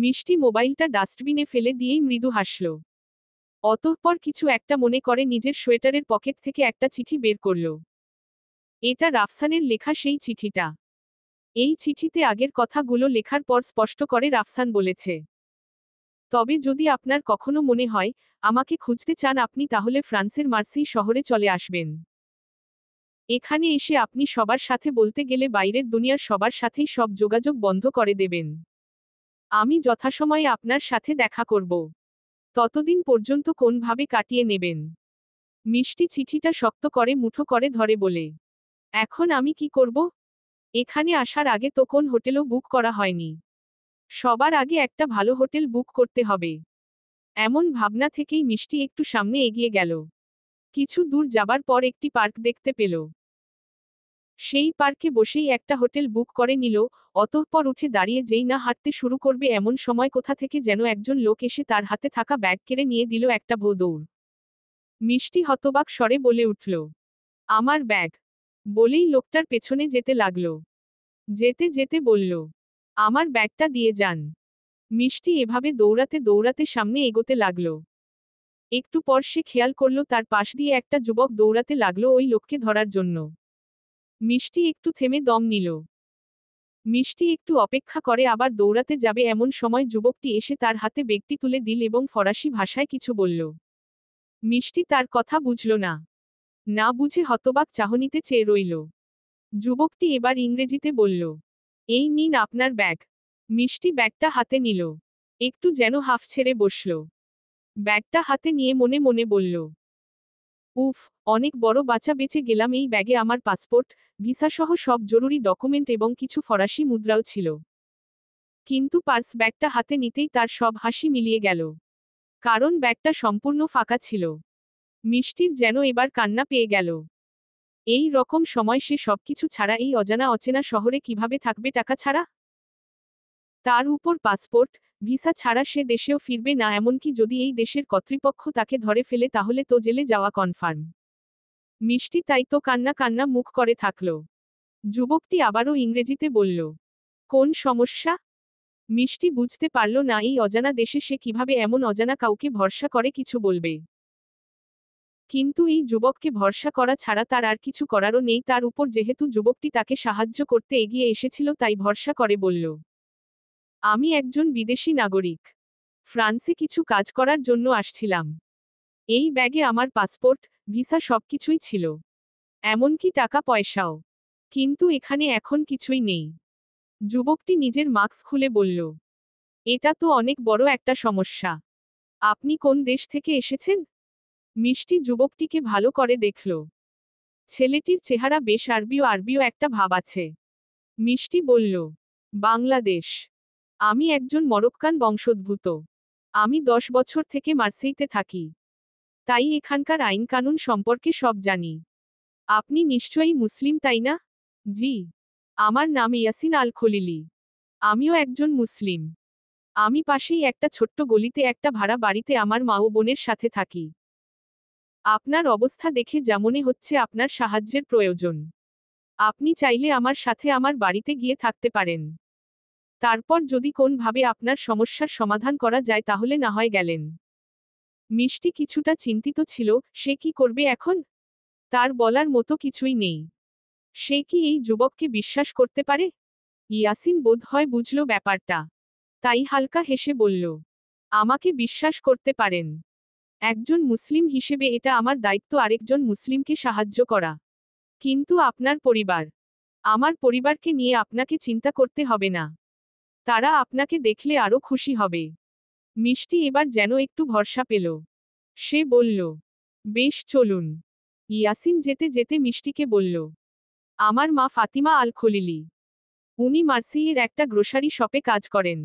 মিষ্টি মোবাইলটা ডাস্টবিনে ফেলে দিয়েই মৃদু হাসল। অতঃপর কিছু একটা মনে করে নিজের সোয়েটারের পকেট থেকে একটা চিঠি বের করল। এটা রাফসানের লেখা সেই চিঠিটা। এই চিঠিতে আগের কথাগুলো লেখার পর স্পষ্ট করে রাফসান বলেছে, তবে যদি আপনার কখনো মনে হয় আমাকে খুঁজতে চান আপনি তাহলে ফ্রান্সের মার্সেই শহরে চলে আসবেন। এখানে এসে আপনি সবার সাথে বলতে গেলে বাইরের দুনিয়ার সবার সাথেই সব যোগাযোগ বন্ধ করে দেবেন। আমি যথাসময়ে আপনার সাথে দেখা করব। ততদিন পর্যন্ত কোনভাবে কাটিয়ে নেবেন। মিষ্টি চিঠিটা শক্ত করে মুঠো করে ধরে বলে, এখন আমি কি করব? এখানে আসার আগে তো কোন হোটেলও বুক করা হয়নি। সবার আগে একটা ভালো হোটেল বুক করতে হবে। এমন ভাবনা থেকেই মিষ্টি একটু সামনে এগিয়ে গেল। কিছু দূর যাবার পর একটি পার্ক দেখতে পেল। সেই পার্কে বসেই একটা হোটেল বুক করে নিল। অতঃপর উঠে দাঁড়িয়ে যেই না হাঁটতে শুরু করবে এমন সময় কোথা থেকে যেন একজন লোক এসে তার হাতে থাকা ব্যাগ কেড়ে নিয়ে দিল একটা ভো দৌড়। মিষ্টি হতবাক স্বরে বলে উঠল, আমার ব্যাগ। বলেই লোকটার পেছনে যেতে লাগল। যেতে যেতে বলল, আমার ব্যাগটা দিয়ে যান। মিষ্টি এভাবে দৌড়াতে দৌড়াতে সামনে এগোতে লাগল। একটু পর সে খেয়াল করল তার পাশ দিয়ে একটা যুবক দৌড়াতে লাগলো ওই লোককে ধরার জন্য। মিষ্টি একটু থেমে দম নিল। মিষ্টি একটু অপেক্ষা করে আবার দৌড়াতে যাবে এমন সময় যুবকটি এসে তার হাতে ব্যাগটি তুলে দিল এবং ফরাসি ভাষায় কিছু বলল। মিষ্টি তার কথা বুঝল না। না বুঝে হতবাক চাহনিতে চেয়ে রইল। যুবকটি এবার ইংরেজিতে বলল, এই নিন আপনার ব্যাগ। মিষ্টি ব্যাগটা হাতে নিল। একটু যেন হাঁফ ছেড়ে বসল। ব্যাগটা হাতে নিয়ে মনে মনে বলল, উফ, অনেক বড় বাঁচা বেঁচে গেলাম। এই ব্যাগে আমার পাসপোর্ট, ভিসাসহ সব জরুরি ডকুমেন্ট এবং কিছু ফরাসি মুদ্রাও ছিল। কিন্তু পার্স ব্যাগটা হাতে নিতেই তার সব হাসি মিলিয়ে গেল। কারণ ব্যাগটা সম্পূর্ণ ফাঁকা ছিল। মিষ্টির যেন এবার কান্না পেয়ে গেল। এই রকম সময় সে সবকিছু ছাড়া এই অজানা অচেনা শহরে কিভাবে থাকবে টাকা ছাড়া? তার উপর পাসপোর্ট, ভিসা ছাড়া সে দেশেও ফিরবে না। এমনকি যদি এই দেশের কর্তৃপক্ষ তাকে ধরে ফেলে তাহলে তো জেলে যাওয়া কনফার্ম। মিষ্টি তাই তো কান্না কান্না মুখ করে থাকল। যুবকটি আবারও ইংরেজিতে বলল, কোন সমস্যা? মিষ্টি বুঝতে পারল না এই অজানা দেশে সে কিভাবে এমন অজানা কাউকে ভরসা করে কিছু বলবে। কিন্তু এই যুবককে ভরসা করা ছাড়া তার আর কিছু করারও নেই। তার উপর যেহেতু যুবকটি তাকে সাহায্য করতে এগিয়ে এসেছিল তাই ভরসা করে বলল, আমি একজন বিদেশি নাগরিক। ফ্রান্সে কিছু কাজ করার জন্য আসছিলাম। এই ব্যাগে আমার পাসপোর্ট, ভিসা সবকিছুই ছিল। এমনকি টাকা পয়সাও। কিন্তু এখানে এখন কিছুই নেই। যুবকটি নিজের মাস্ক খুলে বলল, এটা তো অনেক বড় একটা সমস্যা। আপনি কোন দেশ থেকে এসেছেন? মিষ্টি যুবকটিকে ভালো করে দেখল। ছেলেটির চেহারা বেশ আরবীয় আরবীয় একটা ভাব আছে। মিষ্টি বলল, বাংলাদেশ। আমি একজন মরক্কান বংশোদ্ভূত। আমি 10 বছর থেকে মার্সেইতে থাকি। তাই এখানকার আইন কানুন সম্পর্কে সব জানি। আপনি নিশ্চয়ই মুসলিম তাই না? জি। আমার নাম ইয়াসিন আল খলিলি। আমিও একজন মুসলিম। আমি পাশেই একটা ছোট্ট গলিতে একটা ভাড়া বাড়িতে আমার মা ও বোনের সাথে থাকি। আপনার অবস্থা দেখে যা মনে হচ্ছে আপনার সাহায্যের প্রয়োজন। আপনি চাইলে আমার সাথে আমার বাড়িতে গিয়ে থাকতে পারেন। তারপর যদি কোনভাবে আপনার সমস্যার সমাধান করা যায় তাহলে না হয় গেলেন। মিষ্টি কিছুটা চিন্তিত ছিল, সে কি করবে এখন? তার বলার মতো কিছুই নেই। সে কি এই যুবককে বিশ্বাস করতে পারে? ইয়াসিন বোধহয় বুঝল ব্যাপারটা। তাই হালকা হেসে বলল, আমাকে বিশ্বাস করতে পারেন। একজন মুসলিম হিসেবে এটা আমার দায়িত্ব আরেকজন মুসলিমকে সাহায্য করা। কিন্তু আপনার পরিবার, আমার পরিবারকে নিয়ে আপনাকে চিন্তা করতে হবে না। তারা আপনাকে দেখলে আরো খুশি হবে। মিষ্টি এবার যেন একটু ভরসা পেল। সে বলল, বেশ চলুন। ইয়াসিন যেতে যেতে মিষ্টিকে বলল, আমার মা ফাতিমা আল খলিলি। উনি মার্সেইয়ের একটা গ্রোসারি শপে কাজ করেন।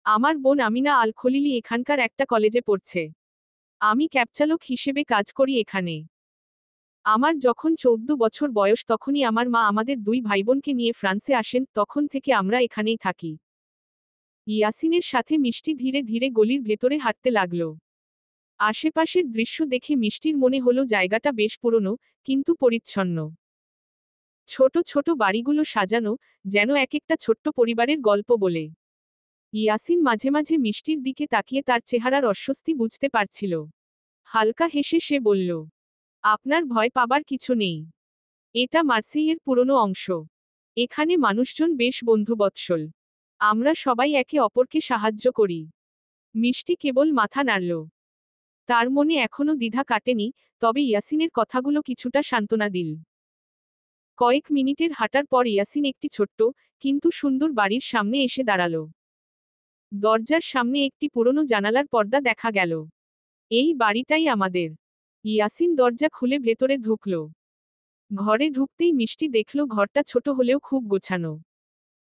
আমার বোন আমিনা আল খলিলি এখানকার একটা কলেজে পড়ছে। আমি ক্যাবচালক হিসেবে কাজ করি এখানে। আমার যখন 14 বছর বয়স তখনই আমার মা আমাদের দুই ভাইবোনকে নিয়ে ফ্রান্সে আসেন, তখন থেকে আমরা এখানেই থাকি। ইয়াসিনের সাথে মিষ্টি ধীরে ধীরে গলির ভেতরে হাঁটতে লাগল। আশেপাশের দৃশ্য দেখে মিষ্টির মনে হলো জায়গাটা বেশ পুরনো, কিন্তু পরিচ্ছন্ন। ছোট ছোট বাড়িগুলো সাজানো, যেন এক একটা ছোট্ট পরিবারের গল্প বলে। ইয়াসিন মাঝে মাঝে মিষ্টির দিকে তাকিয়ে তার চেহারার অস্বস্তি বুঝতে পারছিল। হালকা হেসে সে বলল, আপনার ভয় পাবার কিছু নেই। এটা মার্সেইয়ের পুরনো অংশ। এখানে মানুষজন বেশ বন্ধুবৎসল। আমরা সবাই একে অপরকে সাহায্য করি। মিষ্টি কেবল মাথা নাড়ল। তার মনে এখনো দ্বিধা কাটেনি, তবে ইয়াসিনের কথাগুলো কিছুটা সান্ত্বনা দিল। কয়েক মিনিটের হাঁটার পর ইয়াসিন একটি ছোট্ট কিন্তু সুন্দর বাড়ির সামনে এসে দাঁড়াল। দরজার সামনে একটি পুরনো জানালার পর্দা দেখা গেল। এই বাড়িটাই আমাদের। ইয়াসিন দরজা খুলে ভেতরে ঢুকল। ঘরে ঢুকতেই মিষ্টি দেখল ঘরটা ছোট হলেও খুব গোছানো।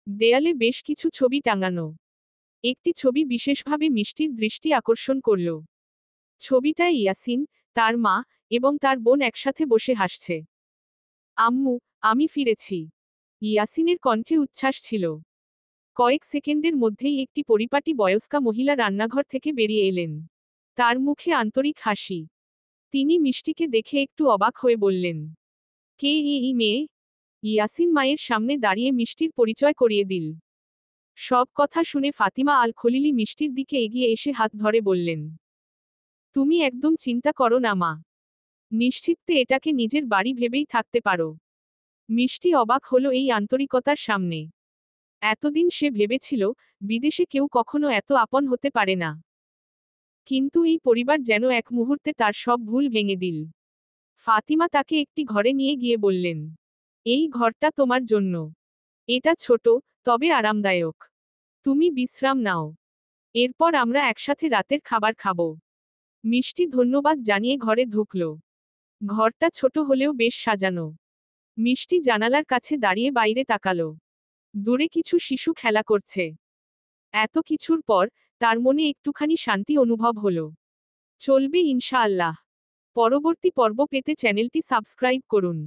দেয়ালে বেশ কিছু ছবি টাঙানো। একটি ছবি বিশেষভাবে মিষ্টির দৃষ্টি আকর্ষণ করল। ছবিটায় ইয়াসিন, তার মা এবং তার বোন একসাথে বসে হাসছে। আম্মু, আমি ফিরেছি। ইয়াসিনের কণ্ঠে উচ্ছ্বাস ছিল। কয়েক সেকেন্ডের মধ্যেই একটি পরিপাটি বয়স্কা মহিলা রান্নাঘর থেকে বেরিয়ে এলেন। তার মুখে আন্তরিক হাসি। তিনি মিষ্টিকে দেখে একটু অবাক হয়ে বললেন, কে এই মেয়ে? ইয়াসিন মায়ের সামনে দাঁড়িয়ে মিষ্টির পরিচয় করিয়ে দিল। সব কথা শুনে ফাতিমা আল খলিলি মিষ্টির দিকে এগিয়ে এসে হাত ধরে বললেন, তুমি একদম চিন্তা করো না মা। নিশ্চিন্তে এটাকে নিজের বাড়ি ভেবেই থাকতে পারো। মিষ্টি অবাক হলো এই আন্তরিকতার সামনে। এতদিন সে ভেবেছিল বিদেশে কেউ কখনো এত আপন হতে পারে না। কিন্তু এই পরিবার যেন এক মুহূর্তে তার সব ভুল ভেঙে দিল। ফাতিমা তাকে একটি ঘরে নিয়ে গিয়ে বললেন, এই ঘরটা তোমার জন্য। এটা ছোট, তবে আরামদায়ক। তুমি বিশ্রাম নাও। এরপর আমরা একসাথে রাতের খাবার খাব। মিষ্টি ধন্যবাদ জানিয়ে ঘরে ঢুকল। ঘরটা ছোট হলেও বেশ সাজানো। মিষ্টি জানালার কাছে দাঁড়িয়ে বাইরে তাকালো। দূরে কিছু শিশু খেলা করছে। এত কিছুর পর তার মনে একটুখানি শান্তি অনুভব হলো। চলবে ইনশাআল্লাহ। পরবর্তী পর্ব পেতে চ্যানেলটি সাবস্ক্রাইব করুন।